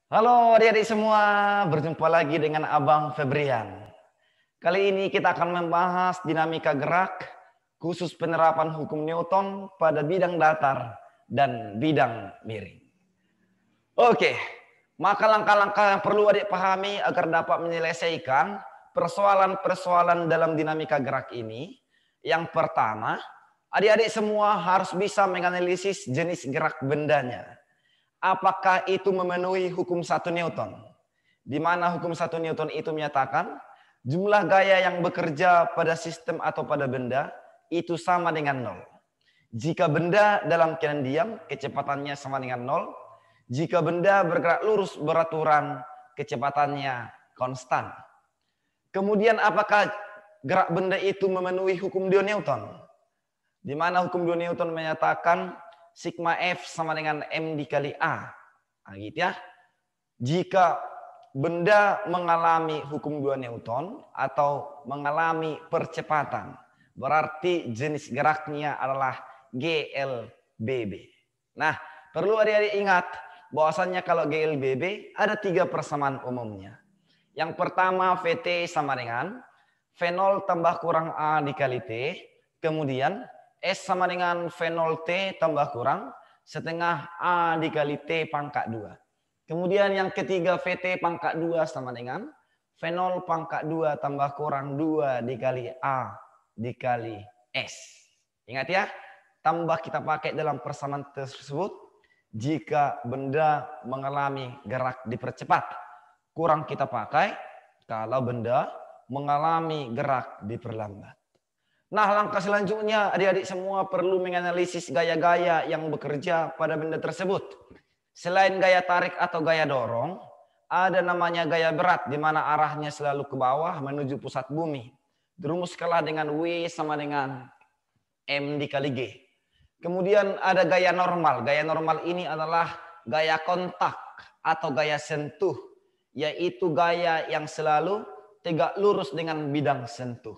Halo adik-adik semua, berjumpa lagi dengan Abang Febrian. Kali ini kita akan membahas dinamika gerak, khusus penerapan hukum Newton pada bidang datar dan bidang miring. Oke, maka langkah-langkah yang perlu adik pahami agar dapat menyelesaikan persoalan-persoalan dalam dinamika gerak ini. Yang pertama, adik-adik semua harus bisa menganalisis jenis gerak bendanya. Apakah itu memenuhi hukum 1 Newton? Di mana hukum 1 Newton itu menyatakan jumlah gaya yang bekerja pada sistem atau pada benda itu sama dengan 0. Jika benda dalam keadaan diam, kecepatannya sama dengan 0. Jika benda bergerak lurus beraturan, kecepatannya konstan. Kemudian apakah gerak benda itu memenuhi hukum 2 Newton? Di mana hukum 2 Newton menyatakan sigma F sama dengan M dikali A. Nah, gitu ya. Jika benda mengalami hukum 2 Newton atau mengalami percepatan, berarti jenis geraknya adalah GLBB. Nah, perlu adik-adik ingat bahwasannya kalau GLBB ada 3 persamaan umumnya. Yang pertama VT sama dengan V0 tambah kurang A dikali T. Kemudian S sama dengan V0 T tambah kurang setengah A dikali T pangkat 2. Kemudian yang ketiga VT pangkat 2 sama dengan V0 pangkat 2 tambah kurang 2 dikali A dikali S. Ingat ya, tambah kita pakai dalam persamaan tersebut jika benda mengalami gerak dipercepat. Kurang kita pakai kalau benda mengalami gerak diperlambat. Nah, langkah selanjutnya adik-adik semua perlu menganalisis gaya-gaya yang bekerja pada benda tersebut. Selain gaya tarik atau gaya dorong, ada namanya gaya berat di mana arahnya selalu ke bawah menuju pusat bumi. Dirumuskanlah dengan W sama dengan M dikali G. Kemudian ada gaya normal. Gaya normal ini adalah gaya kontak atau gaya sentuh, yaitu gaya yang selalu tegak lurus dengan bidang sentuh.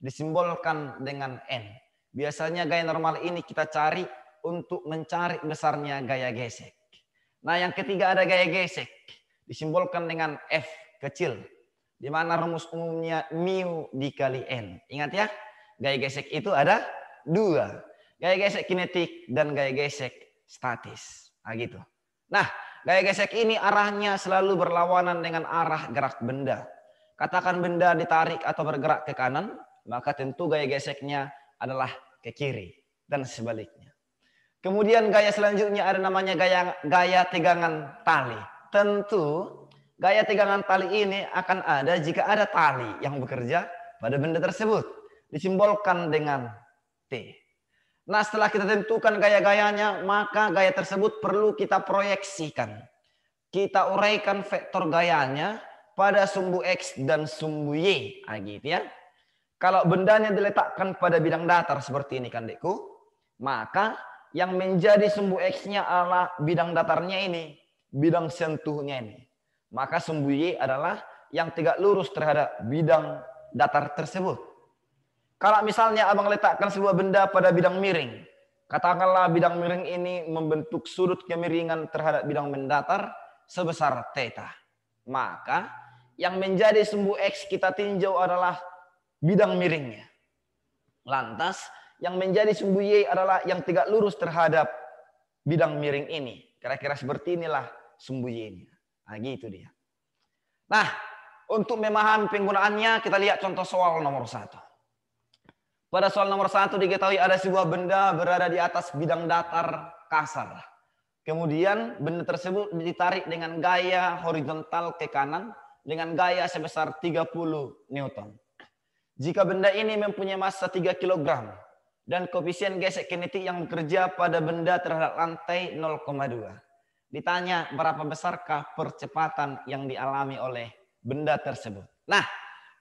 Disimbolkan dengan N. Biasanya gaya normal ini kita cari untuk mencari besarnya gaya gesek. Nah, yang ketiga ada gaya gesek. Disimbolkan dengan F kecil. Di mana rumus umumnya mu dikali N. Ingat ya, gaya gesek itu ada 2. Gaya gesek kinetik dan gaya gesek statis. Nah, gitu. Nah, gaya gesek ini arahnya selalu berlawanan dengan arah gerak benda. Katakan benda ditarik atau bergerak ke kanan, maka tentu gaya geseknya adalah ke kiri dan sebaliknya. Kemudian gaya selanjutnya ada namanya gaya tegangan tali. Tentu gaya tegangan tali ini akan ada jika ada tali yang bekerja pada benda tersebut. Disimbolkan dengan T. Nah, setelah kita tentukan gaya-gayanya, maka gaya tersebut perlu kita proyeksikan. Kita uraikan vektor gayanya pada sumbu X dan sumbu Y. Nah, gitu ya. Kalau bendanya diletakkan pada bidang datar seperti ini kan dekku, maka yang menjadi sumbu X-nya adalah bidang datarnya ini, bidang sentuhnya ini. Maka sumbu Y adalah yang tegak lurus terhadap bidang datar tersebut. Kalau misalnya abang letakkan sebuah benda pada bidang miring, katakanlah bidang miring ini membentuk sudut kemiringan terhadap bidang mendatar sebesar theta. Maka yang menjadi sumbu X kita tinjau adalah bidang miringnya. Lantas yang menjadi sumbu Y adalah yang tegak lurus terhadap bidang miring ini. Kira-kira seperti inilah sumbu Y-nya. Nah, gitu dia. Nah, untuk memahami penggunaannya kita lihat contoh soal nomor 1. Pada soal nomor 1 diketahui ada sebuah benda berada di atas bidang datar kasar. Kemudian benda tersebut ditarik dengan gaya horizontal ke kanan dengan gaya sebesar 30 Newton. Jika benda ini mempunyai massa 3 kg dan koefisien gesek kinetik yang bekerja pada benda terhadap lantai 0,2. Ditanya berapa besarkah percepatan yang dialami oleh benda tersebut. Nah,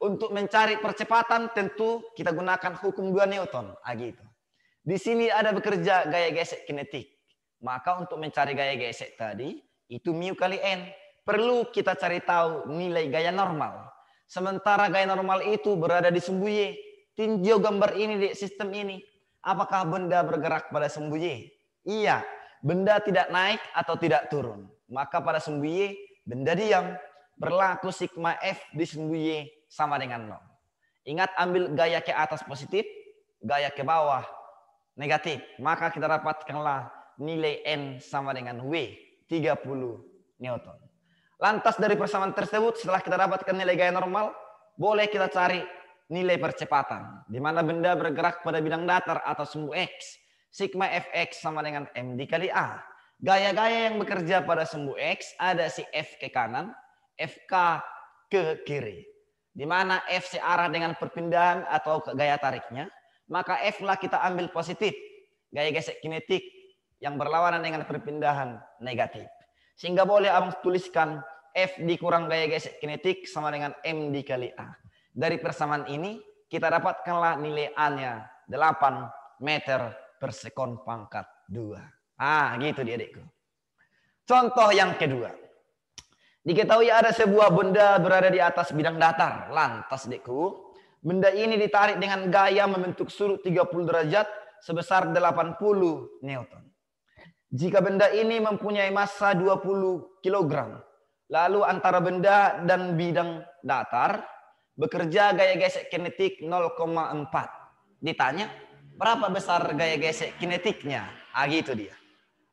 untuk mencari percepatan tentu kita gunakan hukum 2 Newton. Gitu. Di sini ada bekerja gaya gesek kinetik. Maka untuk mencari gaya gesek tadi, itu mu kali N. Perlu kita cari tahu nilai gaya normal. Sementara gaya normal itu berada di sumbu Y. Tinjau gambar ini di sistem ini. Apakah benda bergerak pada sumbu Y? Iya, benda tidak naik atau tidak turun. Maka pada sumbu Y benda diam, berlaku sigma F di sumbu Y sama dengan 0. Ingat, ambil gaya ke atas positif, gaya ke bawah negatif. Maka kita dapatkanlah nilai N sama dengan W, 30 Newton. Lantas dari persamaan tersebut, setelah kita dapatkan nilai gaya normal, boleh kita cari nilai percepatan. Di mana benda bergerak pada bidang datar atau sumbu X. Sigma Fx sama dengan M dikali A. Gaya-gaya yang bekerja pada sumbu X ada si F ke kanan, Fk ke kiri. Di mana F searah dengan perpindahan atau gaya tariknya, maka F lah kita ambil positif. Gaya gesek kinetik yang berlawanan dengan perpindahan negatif. Sehingga boleh abang tuliskan F dikurang gaya gesek kinetik sama dengan M dikali A. Dari persamaan ini kita dapatkanlah nilai A-nya 8 meter per sekon pangkat 2. Gitu dia adikku. Contoh yang kedua. Diketahui ada sebuah benda berada di atas bidang datar. Lantas adikku, benda ini ditarik dengan gaya membentuk sudut 30 derajat sebesar 80 Newton. Jika benda ini mempunyai massa 20 kg, lalu antara benda dan bidang datar bekerja gaya gesek kinetik 0,4. Ditanya, berapa besar gaya gesek kinetiknya? Gitu dia.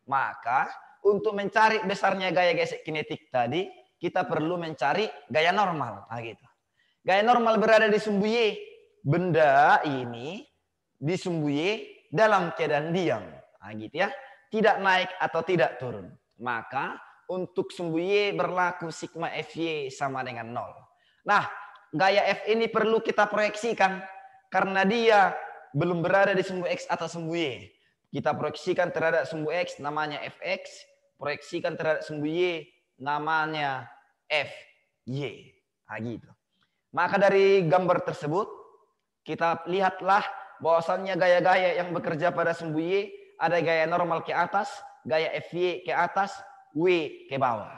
Maka untuk mencari besarnya gaya gesek kinetik tadi, kita perlu mencari gaya normal. Gitu. Gaya normal berada di sumbu Y. Benda ini di sumbu Y dalam keadaan diam. Gitu ya. Tidak naik atau tidak turun. Maka untuk sumbu Y berlaku sigma Fy sama dengan 0. Nah, gaya F ini perlu kita proyeksikan. Karena dia belum berada di sumbu X atau sumbu Y. Kita proyeksikan terhadap sumbu X namanya Fx. Proyeksikan terhadap sumbu Y namanya Fy. Gitu. Maka dari gambar tersebut kita lihatlah bahwasannya gaya-gaya yang bekerja pada sumbu Y ada gaya normal ke atas, gaya Fy ke atas, W ke bawah.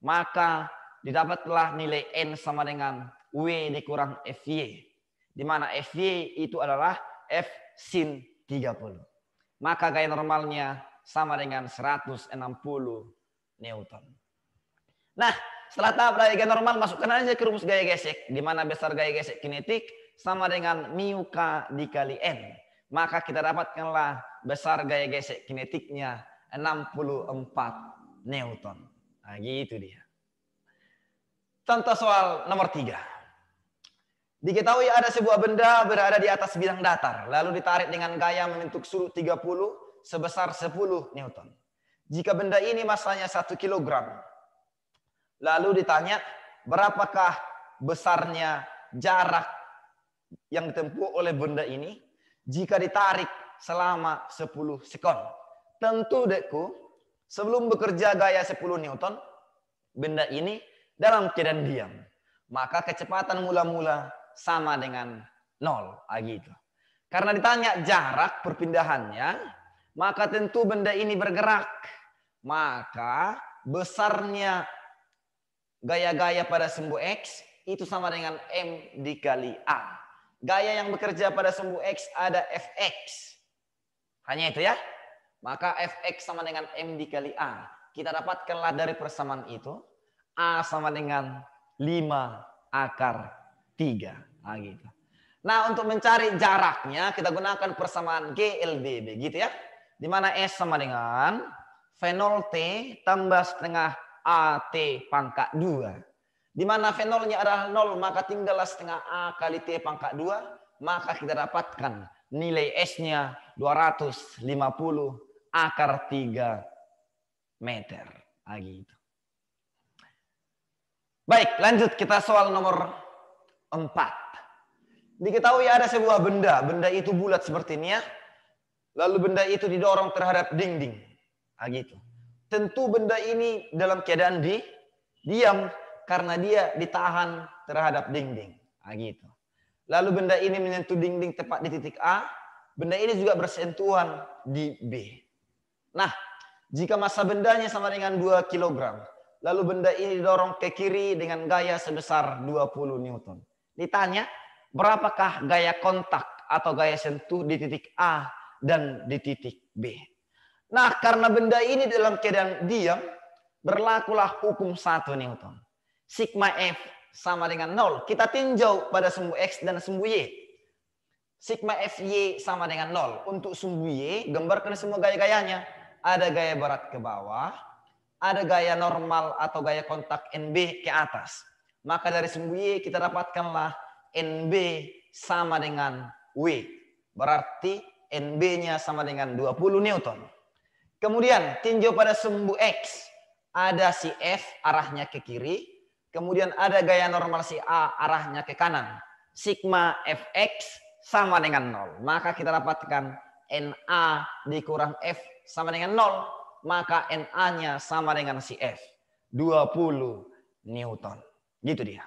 Maka didapatlah nilai N sama dengan W dikurang Fy. Di mana Fy itu adalah F sin 30. Maka gaya normalnya sama dengan 160 Newton. Nah, setelah tahap gaya normal, masukkan aja ke rumus gaya gesek. Di mana besar gaya gesek kinetik sama dengan mu K dikali N. Maka kita dapatkanlah besar gaya gesek kinetiknya 64 Newton. Gitu dia. Contoh soal nomor 3. Diketahui ada sebuah benda berada di atas bidang datar, lalu ditarik dengan gaya membentuk sudut 30 sebesar 10 Newton. Jika benda ini massanya 1 kg, lalu ditanya berapakah besarnya jarak yang ditempuh oleh benda ini jika ditarik selama 10 sekon. Tentu dekku, sebelum bekerja gaya 10 Newton, benda ini dalam keadaan diam. Maka kecepatan mula-mula sama dengan 0. Gitu. Karena ditanya jarak perpindahannya, maka tentu benda ini bergerak. Maka besarnya gaya-gaya pada sumbu X itu sama dengan M dikali A. Gaya yang bekerja pada sumbu X ada Fx. Hanya itu ya. Maka Fx sama dengan M dikali A. Kita dapatkanlah dari persamaan itu. A sama dengan 5 akar 3. Gitu. Nah, untuk mencari jaraknya kita gunakan persamaan GLDB gitu ya. Di mana S sama dengan V0T tambah setengah AT pangkat 2. Di mana V0-nya adalah 0, maka tinggallah setengah A kali T pangkat 2. Maka kita dapatkan nilai S-nya 250 akar 3 meter. Gitu. Baik, lanjut kita soal nomor 4. Diketahui ada sebuah benda. Benda itu bulat seperti ini ya. Lalu benda itu didorong terhadap dinding. Gitu. Tentu benda ini dalam keadaan diam karena dia ditahan terhadap dinding. Gitu. Lalu benda ini menyentuh dinding tepat di titik A. Benda ini juga bersentuhan di B. Nah, jika massa bendanya sama dengan 2 kg. Lalu benda ini didorong ke kiri dengan gaya sebesar 20 Newton. Ditanya, berapakah gaya kontak atau gaya sentuh di titik A dan di titik B? Nah, karena benda ini dalam keadaan diam, berlakulah hukum 1 Newton. Sigma F sama dengan 0. Kita tinjau pada sumbu X dan sumbu Y. Sigma FY sama dengan 0. Untuk sumbu Y, gambarkan semua gaya-gayanya. Ada gaya berat ke bawah, ada gaya normal atau gaya kontak NB ke atas. Maka dari sumbu Y kita dapatkanlah NB sama dengan W. Berarti NB-nya sama dengan 20 Newton. Kemudian tinjau pada sumbu X. Ada si F arahnya ke kiri. Kemudian ada gaya normal si A arahnya ke kanan. Sigma Fx sama dengan 0. Maka kita dapatkan NA dikurang F sama dengan 0. Maka NA-nya sama dengan si F. 20 Newton. Gitu dia.